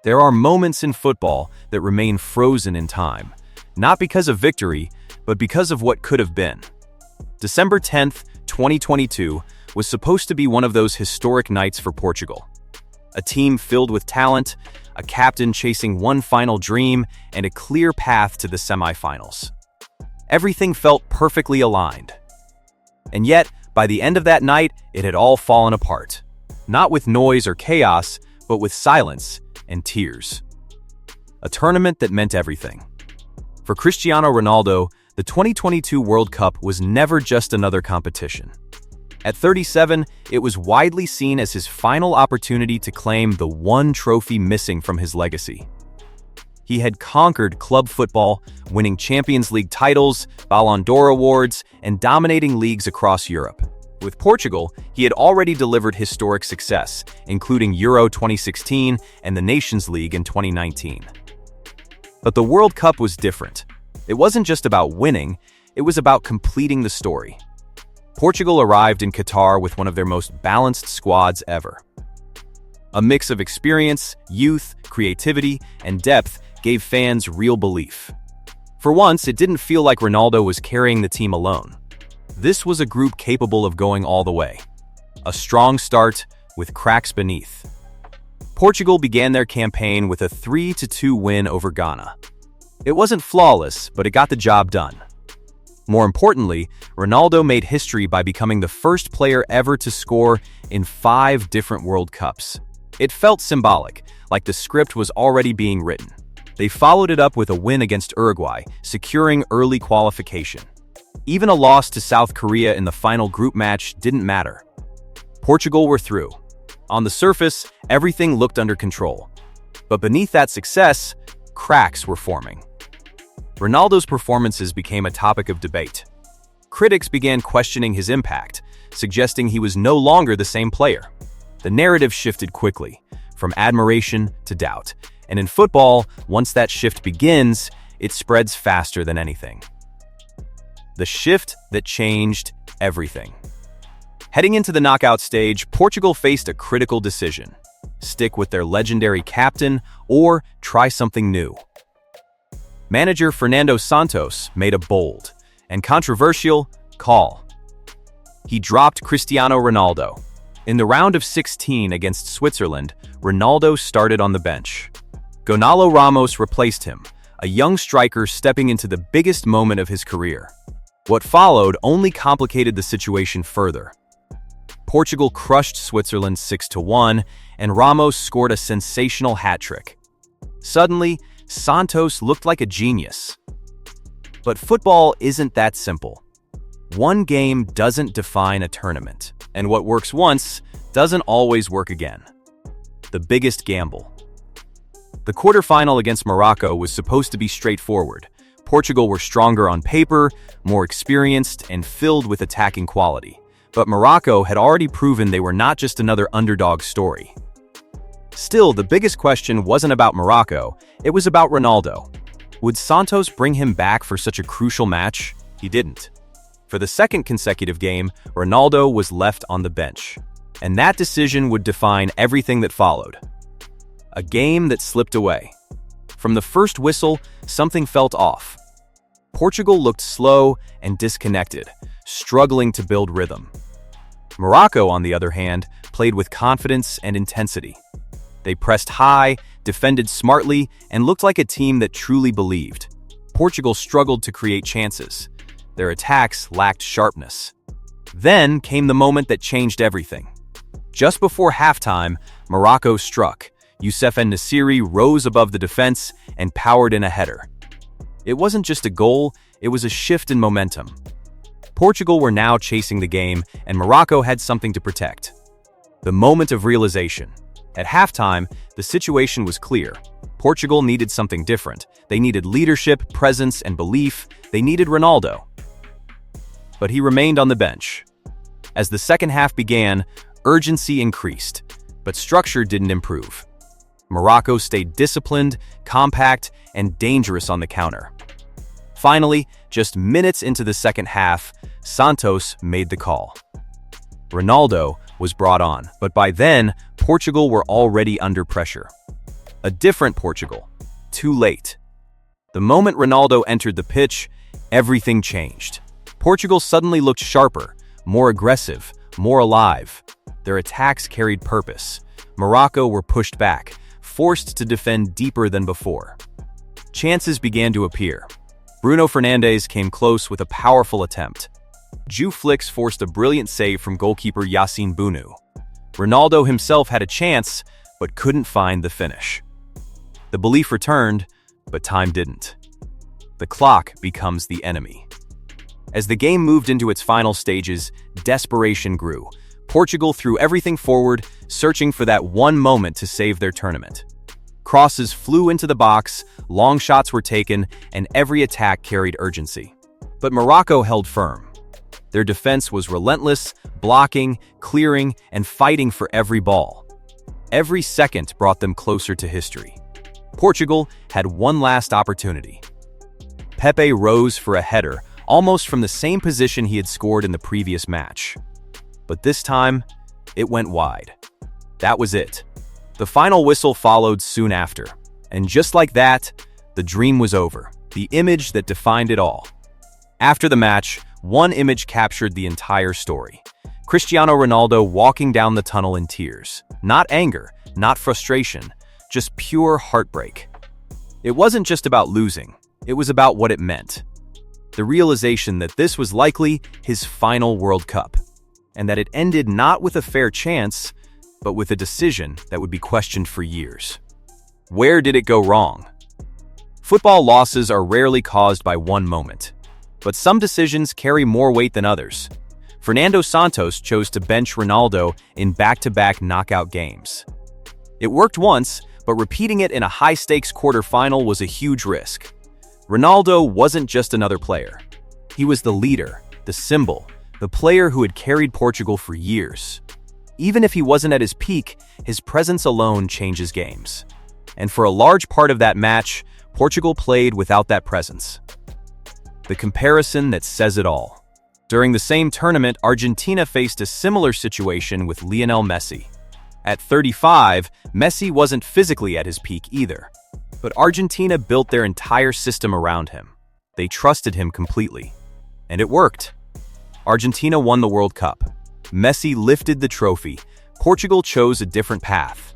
There are moments in football that remain frozen in time, not because of victory, but because of what could have been. December 10th, 2022 was supposed to be one of those historic nights for Portugal. A team filled with talent, a captain chasing one final dream, and a clear path to the semifinals. Everything felt perfectly aligned. And yet, by the end of that night, it had all fallen apart. Not with noise or chaos, but with silence and tears. A tournament that meant everything. For Cristiano Ronaldo, the 2022 World Cup was never just another competition. At 37, it was widely seen as his final opportunity to claim the one trophy missing from his legacy. He had conquered club football, winning Champions League titles, Ballon d'Or awards, and dominating leagues across Europe. With Portugal, he had already delivered historic success, including Euro 2016 and the Nations League in 2019. But the World Cup was different. It wasn't just about winning, it was about completing the story. Portugal arrived in Qatar with one of their most balanced squads ever. A mix of experience, youth, creativity, and depth gave fans real belief. For once, it didn't feel like Ronaldo was carrying the team alone. This was a group capable of going all the way. A strong start with cracks beneath. Portugal began their campaign with a 3-2 win over Ghana. It wasn't flawless, but it got the job done. More importantly, Ronaldo made history by becoming the first player ever to score in 5 different World Cups. It felt symbolic, like the script was already being written. They followed it up with a win against Uruguay, securing early qualification. Even a loss to South Korea in the final group match didn't matter. Portugal were through. On the surface, everything looked under control. But beneath that success, cracks were forming. Ronaldo's performances became a topic of debate. Critics began questioning his impact, suggesting he was no longer the same player. The narrative shifted quickly, from admiration to doubt. And in football, once that shift begins, it spreads faster than anything. The shift that changed everything. Heading into the knockout stage, Portugal faced a critical decision: stick with their legendary captain or try something new. Manager Fernando Santos made a bold and controversial call. He dropped Cristiano Ronaldo. In the round of 16 against Switzerland, Ronaldo started on the bench. Gonzalo Ramos replaced him, a young striker stepping into the biggest moment of his career. What followed only complicated the situation further. Portugal crushed Switzerland 6-1, and Ramos scored a sensational hat-trick. Suddenly, Santos looked like a genius. But football isn't that simple. One game doesn't define a tournament, and what works once doesn't always work again. The biggest gamble. The quarterfinal against Morocco was supposed to be straightforward. Portugal were stronger on paper, more experienced, and filled with attacking quality. But Morocco had already proven they were not just another underdog story. Still, the biggest question wasn't about Morocco, it was about Ronaldo. Would Santos bring him back for such a crucial match? He didn't. For the second consecutive game, Ronaldo was left on the bench. And that decision would define everything that followed. A game that slipped away. From the first whistle, something felt off. Portugal looked slow and disconnected, struggling to build rhythm. Morocco, on the other hand, played with confidence and intensity. They pressed high, defended smartly, and looked like a team that truly believed. Portugal struggled to create chances. Their attacks lacked sharpness. Then came the moment that changed everything. Just before halftime, Morocco struck. Youssef En-Nesyri rose above the defense and powered in a header. It wasn't just a goal, it was a shift in momentum. Portugal were now chasing the game, and Morocco had something to protect. The moment of realization. At halftime, the situation was clear. Portugal needed something different. They needed leadership, presence, and belief. They needed Ronaldo. But he remained on the bench. As the second half began, urgency increased, but structure didn't improve. Morocco stayed disciplined, compact, and dangerous on the counter. Finally, just minutes into the second half, Santos made the call. Ronaldo was brought on, but by then, Portugal were already under pressure. A different Portugal. Too late. The moment Ronaldo entered the pitch, everything changed. Portugal suddenly looked sharper, more aggressive, more alive. Their attacks carried purpose. Morocco were pushed back, forced to defend deeper than before. Chances began to appear. Bruno Fernandes came close with a powerful attempt. João Félix forced a brilliant save from goalkeeper Yassine Bounou. Ronaldo himself had a chance, but couldn't find the finish. The belief returned, but time didn't. The clock becomes the enemy. As the game moved into its final stages, desperation grew. Portugal threw everything forward, searching for that one moment to save their tournament. Crosses flew into the box, long shots were taken, and every attack carried urgency. But Morocco held firm. Their defense was relentless, blocking, clearing, and fighting for every ball. Every second brought them closer to history. Portugal had one last opportunity. Pepe rose for a header, almost from the same position he had scored in the previous match. But this time, it went wide. That was it. The final whistle followed soon after. And just like that, the dream was over, the image that defined it all. After the match, one image captured the entire story. Cristiano Ronaldo walking down the tunnel in tears. Not anger, not frustration, just pure heartbreak. It wasn't just about losing, it was about what it meant. The realization that this was likely his final World Cup, and that it ended not with a fair chance, but with a decision that would be questioned for years. Where did it go wrong? Football losses are rarely caused by one moment, but some decisions carry more weight than others. Fernando Santos chose to bench Ronaldo in back-to-back knockout games. It worked once, but repeating it in a high-stakes quarterfinal was a huge risk. Ronaldo wasn't just another player. He was the leader, the symbol, the player who had carried Portugal for years. Even if he wasn't at his peak, his presence alone changes games. And for a large part of that match, Portugal played without that presence. The comparison that says it all. During the same tournament, Argentina faced a similar situation with Lionel Messi. At 35, Messi wasn't physically at his peak either. But Argentina built their entire system around him. They trusted him completely. And it worked. Argentina won the World Cup. Messi lifted the trophy. Portugal chose a different path.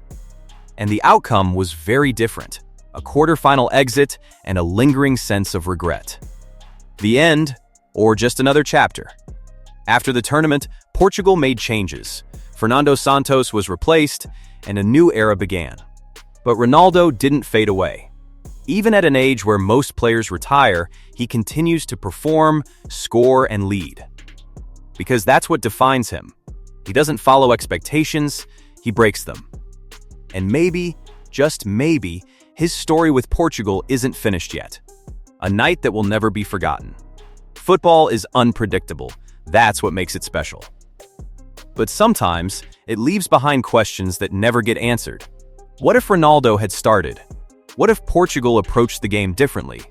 And the outcome was very different. A quarterfinal exit and a lingering sense of regret. The end, or just another chapter. After the tournament, Portugal made changes. Fernando Santos was replaced, and a new era began. But Ronaldo didn't fade away. Even at an age where most players retire, he continues to perform, score, and lead. Because that's what defines him. He doesn't follow expectations, he breaks them. And maybe, just maybe, his story with Portugal isn't finished yet. A night that will never be forgotten. Football is unpredictable. That's what makes it special. But sometimes, it leaves behind questions that never get answered. What if Ronaldo had started? What if Portugal approached the game differently?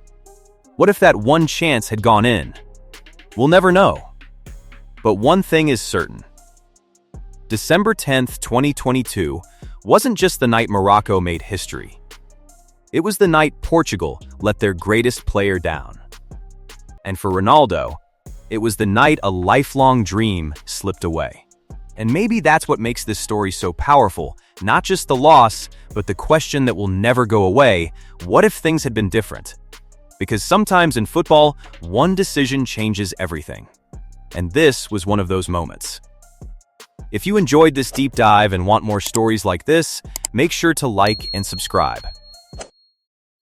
What if that one chance had gone in? We'll never know. But one thing is certain. December 10th, 2022 wasn't just the night Morocco made history. It was the night Portugal let their greatest player down. And for Ronaldo, it was the night a lifelong dream slipped away. And maybe that's what makes this story so powerful, not just the loss, but the question that will never go away: what if things had been different? Because sometimes in football, one decision changes everything. And this was one of those moments. If you enjoyed this deep dive and want more stories like this, make sure to like and subscribe.